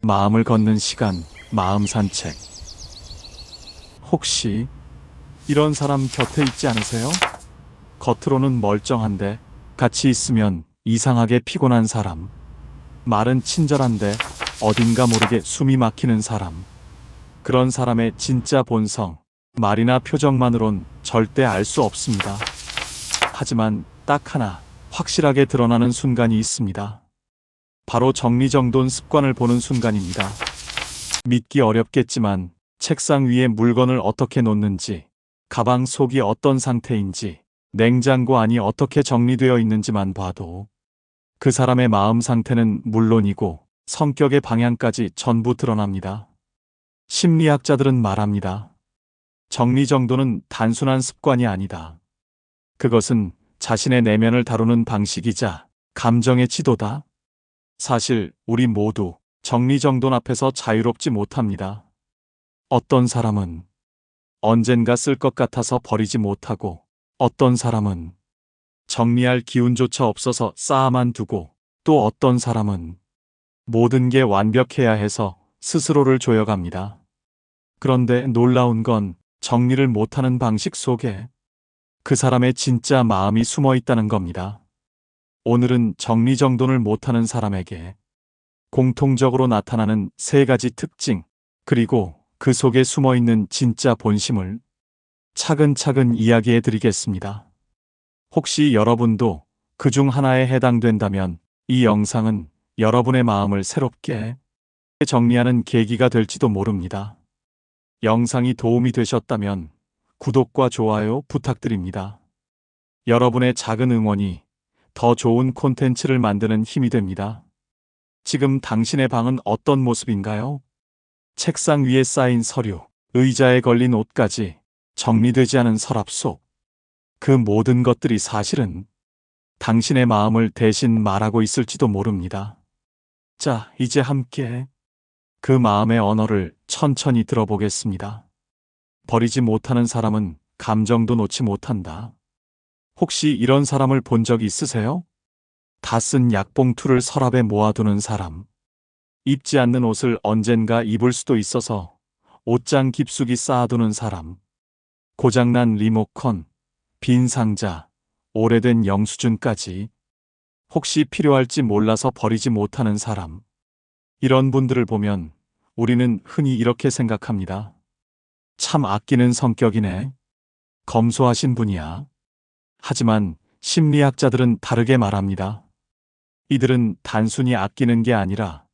마음을 걷는 시간, 마음 산책. 혹시 이런 사람 곁에 있지 않으세요? 겉으로는 멀쩡한데 같이 있으면 이상하게 피곤한 사람. 말은 친절한데 어딘가 모르게 숨이 막히는 사람. 그런 사람의 진짜 본성, 말이나 표정만으론 절대 알 수 없습니다. 하지만 딱 하나 확실하게 드러나는 순간이 있습니다. 바로 정리정돈 습관을 보는 순간입니다. 믿기 어렵겠지만 책상 위에 물건을 어떻게 놓는지, 가방 속이 어떤 상태인지, 냉장고 안이 어떻게 정리되어 있는지만 봐도 그 사람의 마음 상태는 물론이고 성격의 방향까지 전부 드러납니다. 심리학자들은 말합니다. 정리정돈은 단순한 습관이 아니다. 그것은 자신의 내면을 다루는 방식이자 감정의 지도다. 사실 우리 모두 정리정돈 앞에서 자유롭지 못합니다. 어떤 사람은 언젠가 쓸 것 같아서 버리지 못하고, 어떤 사람은 정리할 기운조차 없어서 쌓아만 두고, 또 어떤 사람은 모든 게 완벽해야 해서 스스로를 조여갑니다. 그런데 놀라운 건 정리를 못하는 방식 속에 그 사람의 진짜 마음이 숨어 있다는 겁니다. 오늘은 정리정돈을 못하는 사람에게 공통적으로 나타나는 3가지 특징, 그리고 그 속에 숨어 있는 진짜 본심을 차근차근 이야기해 드리겠습니다. 혹시 여러분도 그 중 하나에 해당된다면 이 영상은 여러분의 마음을 새롭게 정리하는 계기가 될지도 모릅니다. 영상이 도움이 되셨다면 구독과 좋아요 부탁드립니다. 여러분의 작은 응원이 더 좋은 콘텐츠를 만드는 힘이 됩니다. 지금 당신의 방은 어떤 모습인가요? 책상 위에 쌓인 서류, 의자에 걸린 옷까지, 정리되지 않은 서랍 속. 그 모든 것들이 사실은 당신의 마음을 대신 말하고 있을지도 모릅니다. 자, 이제 함께 그 마음의 언어를 천천히 들어보겠습니다. 버리지 못하는 사람은 감정도 놓지 못한다. 혹시 이런 사람을 본 적 있으세요? 다 쓴 약봉투를 서랍에 모아두는 사람. 입지 않는 옷을 언젠가 입을 수도 있어서 옷장 깊숙이 쌓아두는 사람. 고장난 리모컨, 빈 상자, 오래된 영수증까지. 혹시 필요할지 몰라서 버리지 못하는 사람. 이런 분들을 보면 우리는 흔히 이렇게 생각합니다. 참 아끼는 성격이네. 검소하신 분이야. 하지만 심리학자들은 다르게 말합니다. 이들은 단순히 아끼는 게 아니라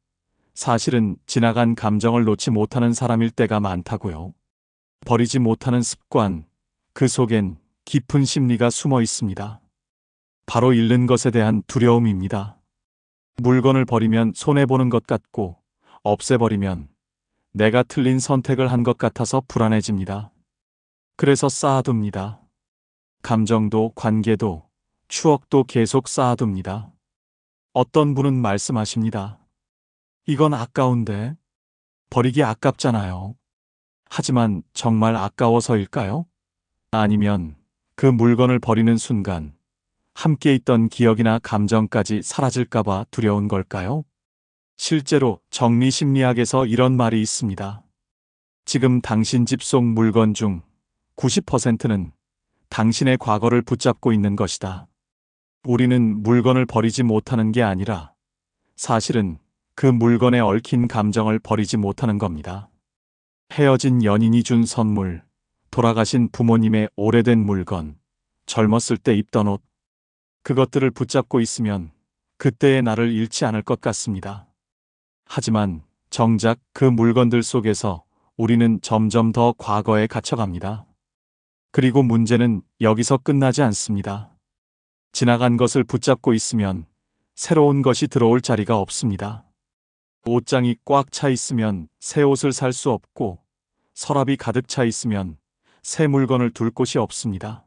사실은 지나간 감정을 놓지 못하는 사람일 때가 많다고요. 버리지 못하는 습관, 그 속엔 깊은 심리가 숨어 있습니다. 바로 잃는 것에 대한 두려움입니다. 물건을 버리면 손해보는 것 같고, 없애버리면 내가 틀린 선택을 한 것 같아서 불안해집니다. 그래서 쌓아둡니다. 감정도, 관계도, 추억도 계속 쌓아둡니다. 어떤 분은 말씀하십니다. 이건 아까운데, 버리기 아깝잖아요. 하지만 정말 아까워서일까요? 아니면 그 물건을 버리는 순간 함께 있던 기억이나 감정까지 사라질까봐 두려운 걸까요? 실제로 정리심리학에서 이런 말이 있습니다. 지금 당신 집 속 물건 중 90%는 당신의 과거를 붙잡고 있는 것이다. 우리는 물건을 버리지 못하는 게 아니라 사실은 그 물건에 얽힌 감정을 버리지 못하는 겁니다. 헤어진 연인이 준 선물, 돌아가신 부모님의 오래된 물건, 젊었을 때 입던 옷. 그것들을 붙잡고 있으면 그때의 나를 잃지 않을 것 같습니다. 하지만 정작 그 물건들 속에서 우리는 점점 더 과거에 갇혀갑니다. 그리고 문제는 여기서 끝나지 않습니다. 지나간 것을 붙잡고 있으면 새로운 것이 들어올 자리가 없습니다. 옷장이 꽉 차 있으면 새 옷을 살 수 없고, 서랍이 가득 차 있으면 새 물건을 둘 곳이 없습니다.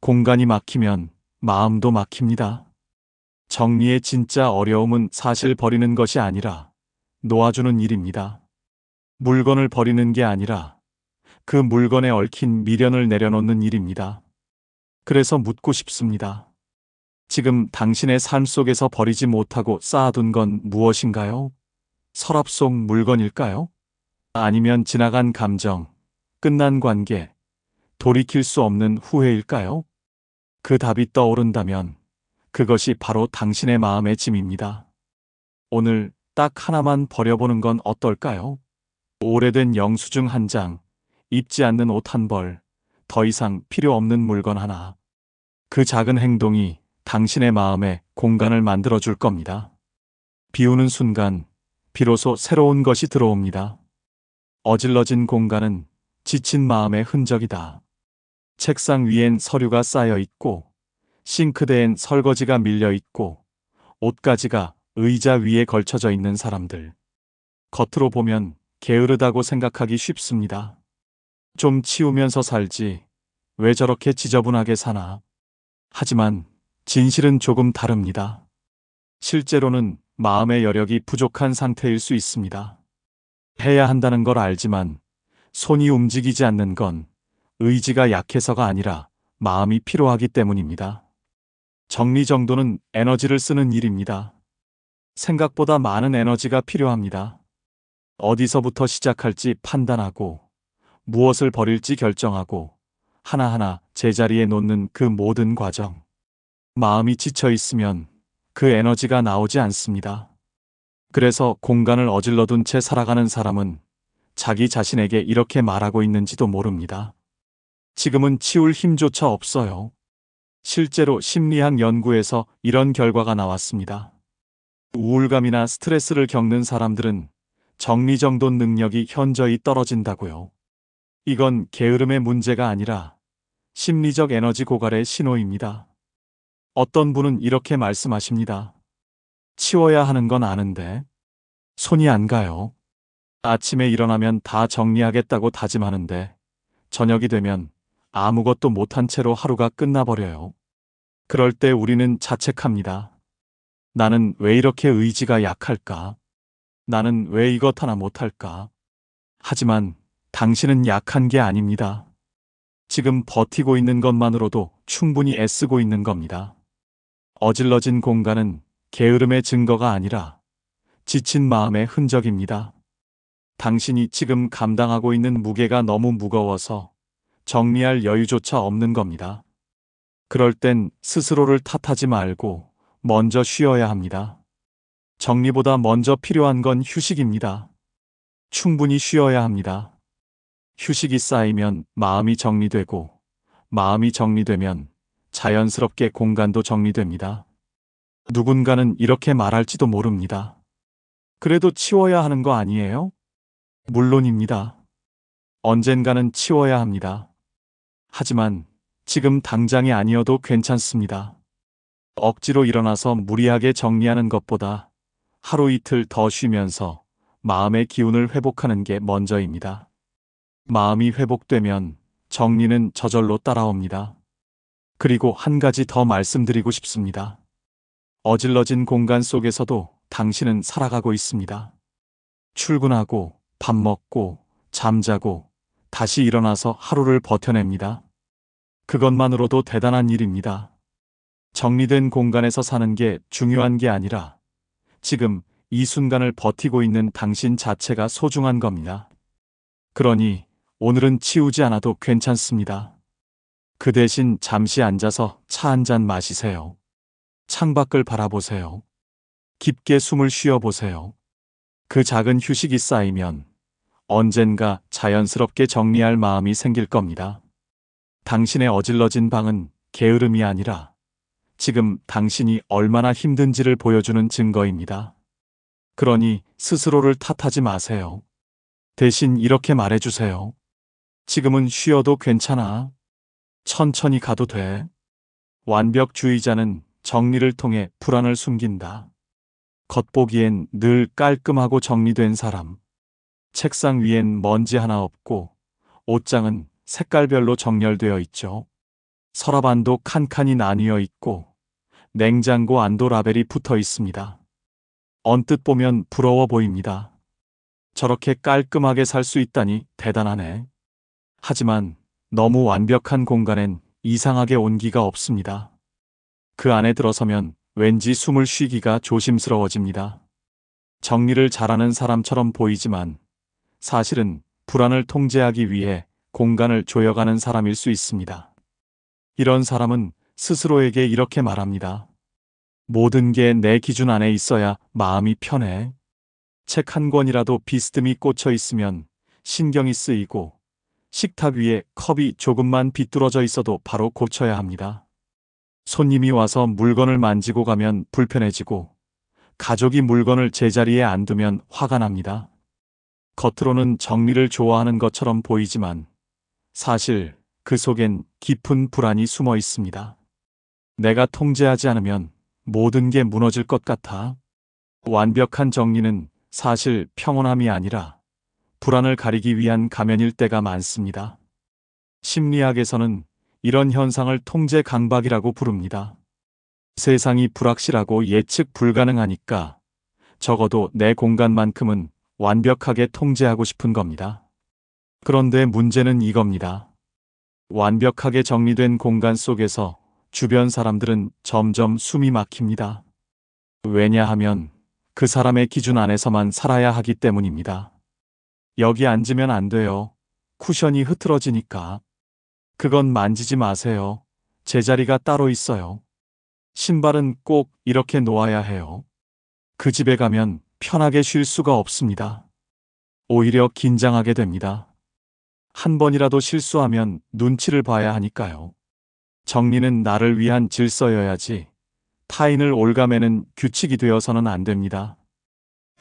공간이 막히면 마음도 막힙니다. 정리의 진짜 어려움은 사실 버리는 것이 아니라 놓아주는 일입니다. 물건을 버리는 게 아니라 그 물건에 얽힌 미련을 내려놓는 일입니다. 그래서 묻고 싶습니다. 지금 당신의 삶 속에서 버리지 못하고 쌓아둔 건 무엇인가요? 서랍 속 물건일까요? 아니면 지나간 감정, 끝난 관계, 돌이킬 수 없는 후회일까요? 그 답이 떠오른다면 그것이 바로 당신의 마음의 짐입니다. 오늘 딱 하나만 버려보는 건 어떨까요? 오래된 영수증 한 장, 입지 않는 옷 한 벌, 더 이상 필요 없는 물건 하나. 그 작은 행동이 당신의 마음에 공간을 만들어 줄 겁니다. 비우는 순간 비로소 새로운 것이 들어옵니다. 어질러진 공간은 지친 마음의 흔적이다. 책상 위엔 서류가 쌓여 있고, 싱크대엔 설거지가 밀려 있고, 옷가지가 의자 위에 걸쳐져 있는 사람들. 겉으로 보면 게으르다고 생각하기 쉽습니다. 좀 치우면서 살지, 왜 저렇게 지저분하게 사나. 하지만 진실은 조금 다릅니다. 실제로는 마음의 여력이 부족한 상태일 수 있습니다. 해야 한다는 걸 알지만 손이 움직이지 않는 건 의지가 약해서가 아니라 마음이 필요하기 때문입니다. 정리정돈은 에너지를 쓰는 일입니다. 생각보다 많은 에너지가 필요합니다. 어디서부터 시작할지 판단하고, 무엇을 버릴지 결정하고, 하나하나 제자리에 놓는 그 모든 과정. 마음이 지쳐 있으면 그 에너지가 나오지 않습니다. 그래서 공간을 어질러둔 채 살아가는 사람은 자기 자신에게 이렇게 말하고 있는지도 모릅니다. 지금은 치울 힘조차 없어요. 실제로 심리학 연구에서 이런 결과가 나왔습니다. 우울감이나 스트레스를 겪는 사람들은 정리정돈 능력이 현저히 떨어진다고요. 이건 게으름의 문제가 아니라 심리적 에너지 고갈의 신호입니다. 어떤 분은 이렇게 말씀하십니다. 치워야 하는 건 아는데 손이 안 가요. 아침에 일어나면 다 정리하겠다고 다짐하는데 저녁이 되면 아무것도 못한 채로 하루가 끝나버려요. 그럴 때 우리는 자책합니다. 나는 왜 이렇게 의지가 약할까? 나는 왜 이것 하나 못할까? 하지만 당신은 약한 게 아닙니다. 지금 버티고 있는 것만으로도 충분히 애쓰고 있는 겁니다. 어질러진 공간은 게으름의 증거가 아니라 지친 마음의 흔적입니다. 당신이 지금 감당하고 있는 무게가 너무 무거워서 정리할 여유조차 없는 겁니다. 그럴 땐 스스로를 탓하지 말고 먼저 쉬어야 합니다. 정리보다 먼저 필요한 건 휴식입니다. 충분히 쉬어야 합니다. 휴식이 쌓이면 마음이 정리되고, 마음이 정리되면 자연스럽게 공간도 정리됩니다. 누군가는 이렇게 말할지도 모릅니다. 그래도 치워야 하는 거 아니에요? 물론입니다. 언젠가는 치워야 합니다. 하지만 지금 당장이 아니어도 괜찮습니다. 억지로 일어나서 무리하게 정리하는 것보다 하루 이틀 더 쉬면서 마음의 기운을 회복하는 게 먼저입니다. 마음이 회복되면 정리는 저절로 따라옵니다. 그리고 한 가지 더 말씀드리고 싶습니다. 어질러진 공간 속에서도 당신은 살아가고 있습니다. 출근하고, 밥 먹고, 잠자고, 다시 일어나서 하루를 버텨냅니다. 그것만으로도 대단한 일입니다. 정리된 공간에서 사는 게 중요한 게 아니라 지금 이 순간을 버티고 있는 당신 자체가 소중한 겁니다. 그러니 오늘은 치우지 않아도 괜찮습니다. 그 대신 잠시 앉아서 차 한 잔 마시세요. 창밖을 바라보세요. 깊게 숨을 쉬어보세요. 그 작은 휴식이 쌓이면 언젠가 자연스럽게 정리할 마음이 생길 겁니다. 당신의 어질러진 방은 게으름이 아니라 지금 당신이 얼마나 힘든지를 보여주는 증거입니다. 그러니 스스로를 탓하지 마세요. 대신 이렇게 말해주세요. 지금은 쉬어도 괜찮아. 천천히 가도 돼. 완벽주의자는 정리를 통해 불안을 숨긴다. 겉보기엔 늘 깔끔하고 정리된 사람. 책상 위엔 먼지 하나 없고 옷장은 색깔별로 정렬되어 있죠. 서랍 안도 칸칸이 나뉘어 있고 냉장고 안도 라벨이 붙어 있습니다. 언뜻 보면 부러워 보입니다. 저렇게 깔끔하게 살 수 있다니 대단하네. 하지만 너무 완벽한 공간엔 이상하게 온기가 없습니다. 그 안에 들어서면 왠지 숨을 쉬기가 조심스러워집니다. 정리를 잘하는 사람처럼 보이지만 사실은 불안을 통제하기 위해 공간을 조여가는 사람일 수 있습니다. 이런 사람은 스스로에게 이렇게 말합니다. 모든 게 내 기준 안에 있어야 마음이 편해. 책 한 권이라도 비스듬히 꽂혀 있으면 신경이 쓰이고, 식탁 위에 컵이 조금만 비뚤어져 있어도 바로 고쳐야 합니다. 손님이 와서 물건을 만지고 가면 불편해지고, 가족이 물건을 제자리에 안 두면 화가 납니다. 겉으로는 정리를 좋아하는 것처럼 보이지만 사실 그 속엔 깊은 불안이 숨어 있습니다. 내가 통제하지 않으면 모든 게 무너질 것 같아. 완벽한 정리는 사실 평온함이 아니라 불안을 가리기 위한 가면일 때가 많습니다. 심리학에서는 이런 현상을 통제 강박이라고 부릅니다. 세상이 불확실하고 예측 불가능하니까 적어도 내 공간만큼은 완벽하게 통제하고 싶은 겁니다. 그런데 문제는 이겁니다. 완벽하게 정리된 공간 속에서 주변 사람들은 점점 숨이 막힙니다. 왜냐하면 그 사람의 기준 안에서만 살아야 하기 때문입니다. 여기 앉으면 안 돼요. 쿠션이 흐트러지니까. 그건 만지지 마세요. 제자리가 따로 있어요. 신발은 꼭 이렇게 놓아야 해요. 그 집에 가면 편하게 쉴 수가 없습니다. 오히려 긴장하게 됩니다. 한 번이라도 실수하면 눈치를 봐야 하니까요. 정리는 나를 위한 질서여야지 타인을 올가매는 규칙이 되어서는 안 됩니다.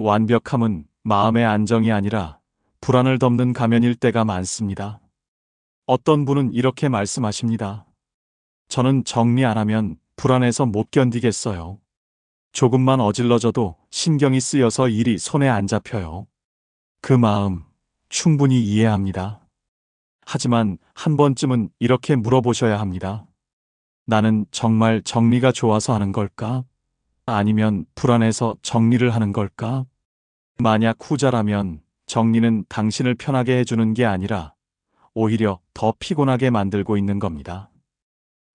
완벽함은 마음의 안정이 아니라 불안을 덮는 가면일 때가 많습니다. 어떤 분은 이렇게 말씀하십니다. 저는 정리 안 하면 불안해서 못 견디겠어요. 조금만 어질러져도 신경이 쓰여서 일이 손에 안 잡혀요. 그 마음 충분히 이해합니다. 하지만 한 번쯤은 이렇게 물어보셔야 합니다. 나는 정말 정리가 좋아서 하는 걸까? 아니면 불안해서 정리를 하는 걸까? 만약 후자라면 정리는 당신을 편하게 해주는 게 아니라 오히려 더 피곤하게 만들고 있는 겁니다.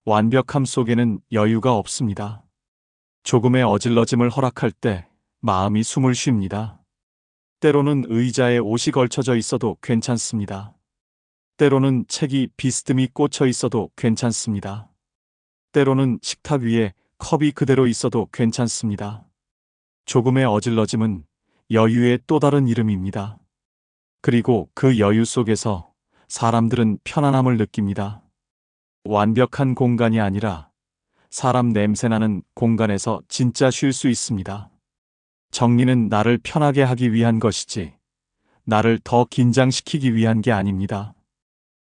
완벽함 속에는 여유가 없습니다. 조금의 어질러짐을 허락할 때 마음이 숨을 쉽니다. 때로는 의자에 옷이 걸쳐져 있어도 괜찮습니다. 때로는 책이 비스듬히 꽂혀 있어도 괜찮습니다. 때로는 식탁 위에 컵이 그대로 있어도 괜찮습니다. 조금의 어질러짐은 여유의 또 다른 이름입니다. 그리고 그 여유 속에서 사람들은 편안함을 느낍니다. 완벽한 공간이 아니라 사람 냄새나는 공간에서 진짜 쉴 수 있습니다. 정리는 나를 편하게 하기 위한 것이지 나를 더 긴장시키기 위한 게 아닙니다.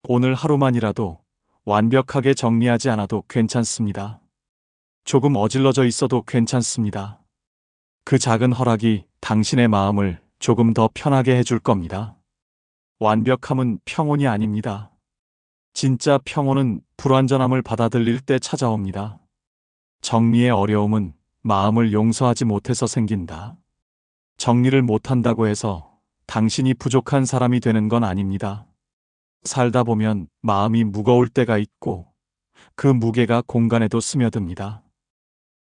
오늘 하루만이라도 완벽하게 정리하지 않아도 괜찮습니다. 조금 어질러져 있어도 괜찮습니다. 그 작은 허락이 당신의 마음을 조금 더 편하게 해줄 겁니다. 완벽함은 평온이 아닙니다. 진짜 평온은 불완전함을 받아들일 때 찾아옵니다. 정리의 어려움은 마음을 용서하지 못해서 생긴다. 정리를 못한다고 해서 당신이 부족한 사람이 되는 건 아닙니다. 살다 보면 마음이 무거울 때가 있고 그 무게가 공간에도 스며듭니다.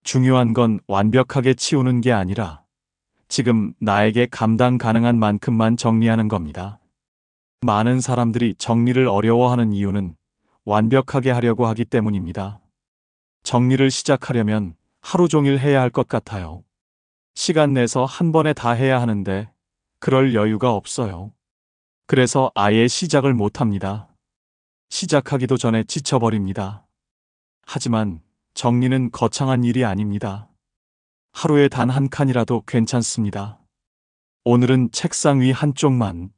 중요한 건 완벽하게 치우는 게 아니라 지금 나에게 감당 가능한 만큼만 정리하는 겁니다. 많은 사람들이 정리를 어려워하는 이유는 완벽하게 하려고 하기 때문입니다. 정리를 시작하려면 하루 종일 해야 할 것 같아요. 시간 내서 한 번에 다 해야 하는데 그럴 여유가 없어요. 그래서 아예 시작을 못 합니다. 시작하기도 전에 지쳐버립니다. 하지만 정리는 거창한 일이 아닙니다. 하루에 단 한 칸이라도 괜찮습니다. 오늘은 책상 위 한쪽만,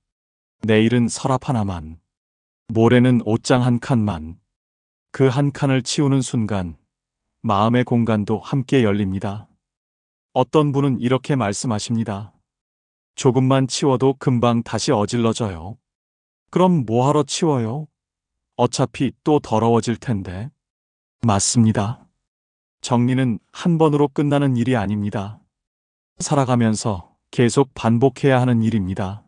내일은 서랍 하나만, 모레는 옷장 한 칸만. 그 한 칸을 치우는 순간 마음의 공간도 함께 열립니다. 어떤 분은 이렇게 말씀하십니다. 조금만 치워도 금방 다시 어질러져요. 그럼 뭐하러 치워요? 어차피 또 더러워질 텐데. 맞습니다. 정리는 한 번으로 끝나는 일이 아닙니다. 살아가면서 계속 반복해야 하는 일입니다.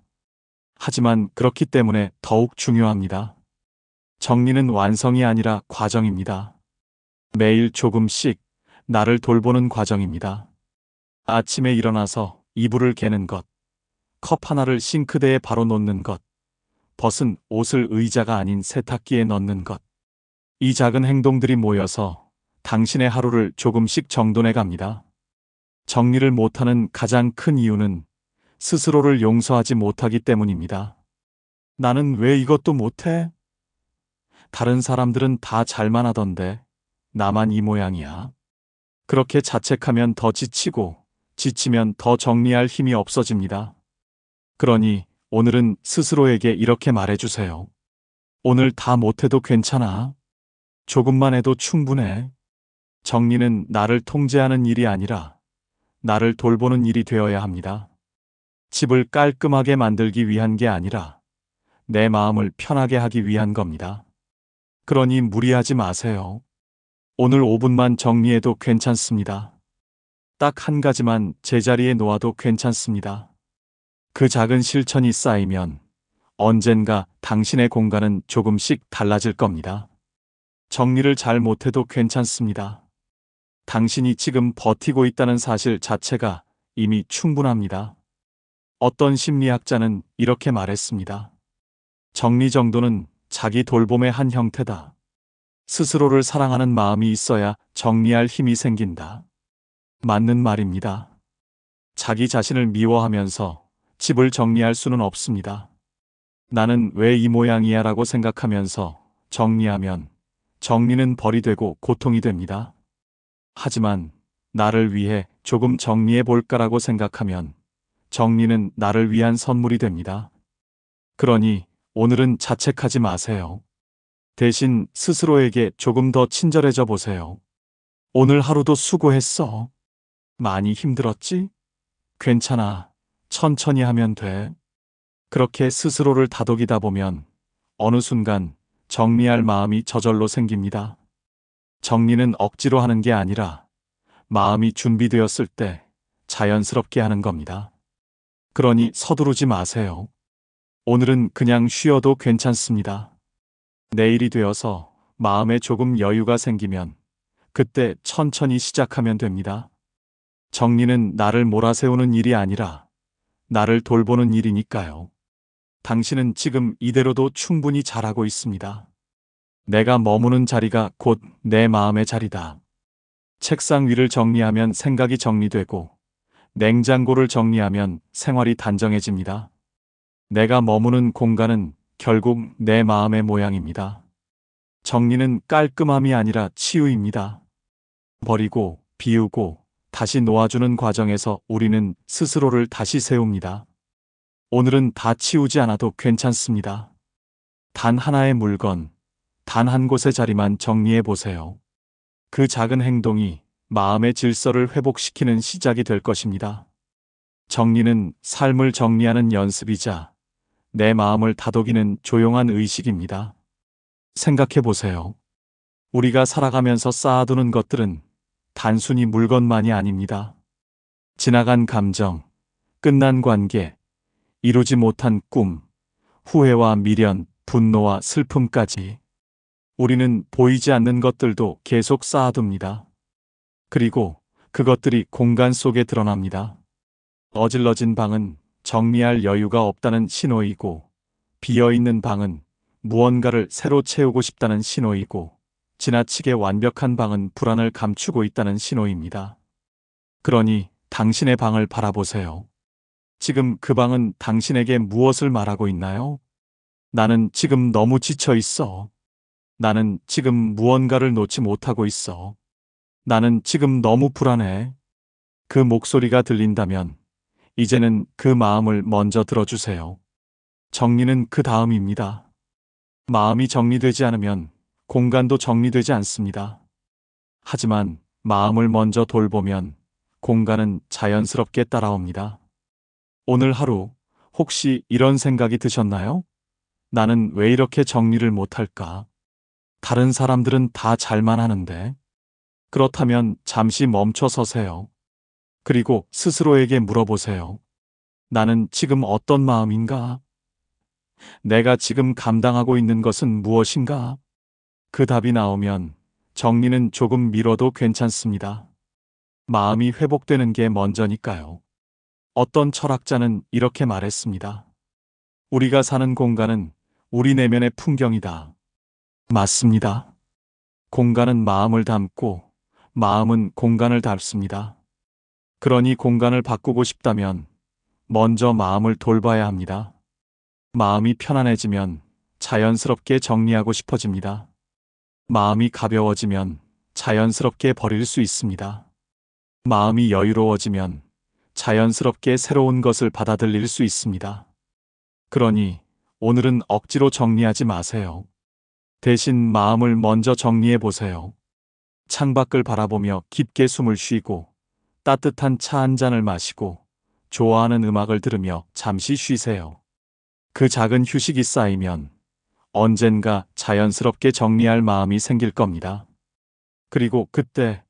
하지만 그렇기 때문에 더욱 중요합니다. 정리는 완성이 아니라 과정입니다. 매일 조금씩 나를 돌보는 과정입니다. 아침에 일어나서 이불을 개는 것, 컵 하나를 싱크대에 바로 놓는 것, 벗은 옷을 의자가 아닌 세탁기에 넣는 것. 이 작은 행동들이 모여서 당신의 하루를 조금씩 정돈해 갑니다. 정리를 못하는 가장 큰 이유는 스스로를 용서하지 못하기 때문입니다. 나는 왜 이것도 못해? 다른 사람들은 다 잘만 하던데 나만 이 모양이야. 그렇게 자책하면 더 지치고 지치면 더 정리할 힘이 없어집니다. 그러니 오늘은 스스로에게 이렇게 말해주세요. 오늘 다 못해도 괜찮아. 조금만 해도 충분해. 정리는 나를 통제하는 일이 아니라 나를 돌보는 일이 되어야 합니다. 집을 깔끔하게 만들기 위한 게 아니라 내 마음을 편하게 하기 위한 겁니다. 그러니 무리하지 마세요. 오늘 5분만 정리해도 괜찮습니다. 딱 한 가지만 제자리에 놓아도 괜찮습니다. 그 작은 실천이 쌓이면 언젠가 당신의 공간은 조금씩 달라질 겁니다. 정리를 잘 못해도 괜찮습니다. 당신이 지금 버티고 있다는 사실 자체가 이미 충분합니다. 어떤 심리학자는 이렇게 말했습니다. 정리 정도는 자기 돌봄의 한 형태다. 스스로를 사랑하는 마음이 있어야 정리할 힘이 생긴다. 맞는 말입니다. 자기 자신을 미워하면서 집을 정리할 수는 없습니다. 나는 왜 이 모양이야 라고 생각하면서 정리하면 정리는 벌이 되고 고통이 됩니다. 하지만 나를 위해 조금 정리해 볼까라고 생각하면 정리는 나를 위한 선물이 됩니다. 그러니 오늘은 자책하지 마세요. 대신 스스로에게 조금 더 친절해져 보세요. 오늘 하루도 수고했어. 많이 힘들었지? 괜찮아. 천천히 하면 돼. 그렇게 스스로를 다독이다 보면 어느 순간 정리할 마음이 저절로 생깁니다. 정리는 억지로 하는 게 아니라 마음이 준비되었을 때 자연스럽게 하는 겁니다. 그러니 서두르지 마세요. 오늘은 그냥 쉬어도 괜찮습니다. 내일이 되어서 마음에 조금 여유가 생기면 그때 천천히 시작하면 됩니다. 정리는 나를 몰아세우는 일이 아니라 나를 돌보는 일이니까요. 당신은 지금 이대로도 충분히 잘하고 있습니다. 내가 머무는 자리가 곧 내 마음의 자리다. 책상 위를 정리하면 생각이 정리되고 냉장고를 정리하면 생활이 단정해집니다. 내가 머무는 공간은 결국 내 마음의 모양입니다. 정리는 깔끔함이 아니라 치유입니다. 버리고 비우고 다시 놓아주는 과정에서 우리는 스스로를 다시 세웁니다. 오늘은 다 치우지 않아도 괜찮습니다. 단 하나의 물건, 단 한 곳의 자리만 정리해 보세요. 그 작은 행동이 마음의 질서를 회복시키는 시작이 될 것입니다. 정리는 삶을 정리하는 연습이자 내 마음을 다독이는 조용한 의식입니다. 생각해 보세요. 우리가 살아가면서 쌓아두는 것들은 단순히 물건만이 아닙니다. 지나간 감정, 끝난 관계, 이루지 못한 꿈, 후회와 미련, 분노와 슬픔까지 우리는 보이지 않는 것들도 계속 쌓아둡니다. 그리고 그것들이 공간 속에 드러납니다. 어질러진 방은 정리할 여유가 없다는 신호이고, 비어있는 방은 무언가를 새로 채우고 싶다는 신호이고, 지나치게 완벽한 방은 불안을 감추고 있다는 신호입니다. 그러니 당신의 방을 바라보세요. 지금 그 방은 당신에게 무엇을 말하고 있나요? 나는 지금 너무 지쳐 있어. 나는 지금 무언가를 놓지 못하고 있어. 나는 지금 너무 불안해. 그 목소리가 들린다면 이제는 그 마음을 먼저 들어주세요. 정리는 그 다음입니다. 마음이 정리되지 않으면 공간도 정리되지 않습니다. 하지만 마음을 먼저 돌보면 공간은 자연스럽게 따라옵니다. 오늘 하루 혹시 이런 생각이 드셨나요? 나는 왜 이렇게 정리를 못할까? 다른 사람들은 다 잘만 하는데. 그렇다면 잠시 멈춰 서세요. 그리고 스스로에게 물어보세요. 나는 지금 어떤 마음인가? 내가 지금 감당하고 있는 것은 무엇인가? 그 답이 나오면 정리는 조금 미뤄도 괜찮습니다. 마음이 회복되는 게 먼저니까요. 어떤 철학자는 이렇게 말했습니다. 우리가 사는 공간은 우리 내면의 풍경이다. 맞습니다. 공간은 마음을 담고 마음은 공간을 닮습니다. 그러니 공간을 바꾸고 싶다면 먼저 마음을 돌봐야 합니다. 마음이 편안해지면 자연스럽게 정리하고 싶어집니다. 마음이 가벼워지면 자연스럽게 버릴 수 있습니다. 마음이 여유로워지면 자연스럽게 새로운 것을 받아들일 수 있습니다. 그러니 오늘은 억지로 정리하지 마세요. 대신 마음을 먼저 정리해 보세요. 창밖을 바라보며 깊게 숨을 쉬고 따뜻한 차 한 잔을 마시고 좋아하는 음악을 들으며 잠시 쉬세요. 그 작은 휴식이 쌓이면 언젠가 자연스럽게 정리할 마음이 생길 겁니다. 그리고 그때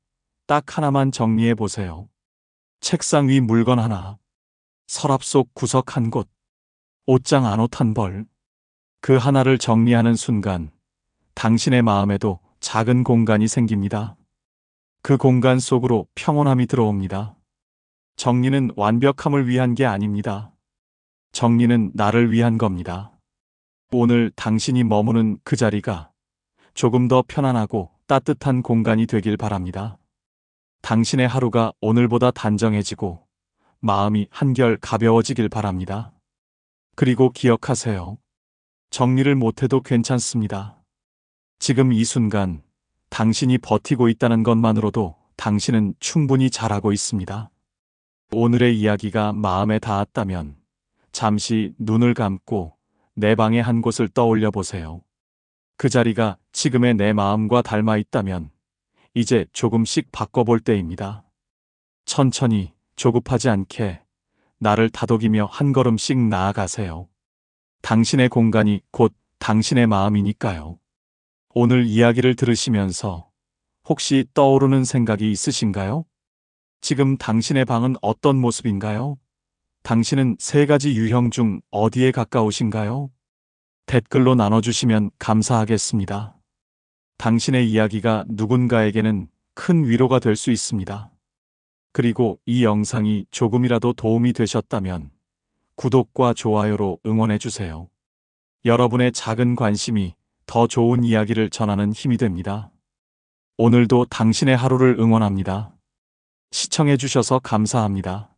딱 하나만 정리해 보세요. 책상 위 물건 하나, 서랍 속 구석 한 곳, 옷장 안옷 한 벌. 그 하나를 정리하는 순간 당신의 마음에도 작은 공간이 생깁니다. 그 공간 속으로 평온함이 들어옵니다. 정리는 완벽함을 위한 게 아닙니다. 정리는 나를 위한 겁니다. 오늘 당신이 머무는 그 자리가 조금 더 편안하고 따뜻한 공간이 되길 바랍니다. 당신의 하루가 오늘보다 단정해지고 마음이 한결 가벼워지길 바랍니다. 그리고 기억하세요. 정리를 못해도 괜찮습니다. 지금 이 순간 당신이 버티고 있다는 것만으로도 당신은 충분히 잘하고 있습니다. 오늘의 이야기가 마음에 닿았다면 잠시 눈을 감고 내 방의 한 곳을 떠올려 보세요. 그 자리가 지금의 내 마음과 닮아 있다면 이제 조금씩 바꿔볼 때입니다. 천천히 조급하지 않게 나를 다독이며 한 걸음씩 나아가세요. 당신의 공간이 곧 당신의 마음이니까요. 오늘 이야기를 들으시면서 혹시 떠오르는 생각이 있으신가요? 지금 당신의 방은 어떤 모습인가요? 당신은 세 가지 유형 중 어디에 가까우신가요? 댓글로 나눠주시면 감사하겠습니다. 당신의 이야기가 누군가에게는 큰 위로가 될 수 있습니다. 그리고 이 영상이 조금이라도 도움이 되셨다면 구독과 좋아요로 응원해주세요. 여러분의 작은 관심이 더 좋은 이야기를 전하는 힘이 됩니다. 오늘도 당신의 하루를 응원합니다. 시청해주셔서 감사합니다.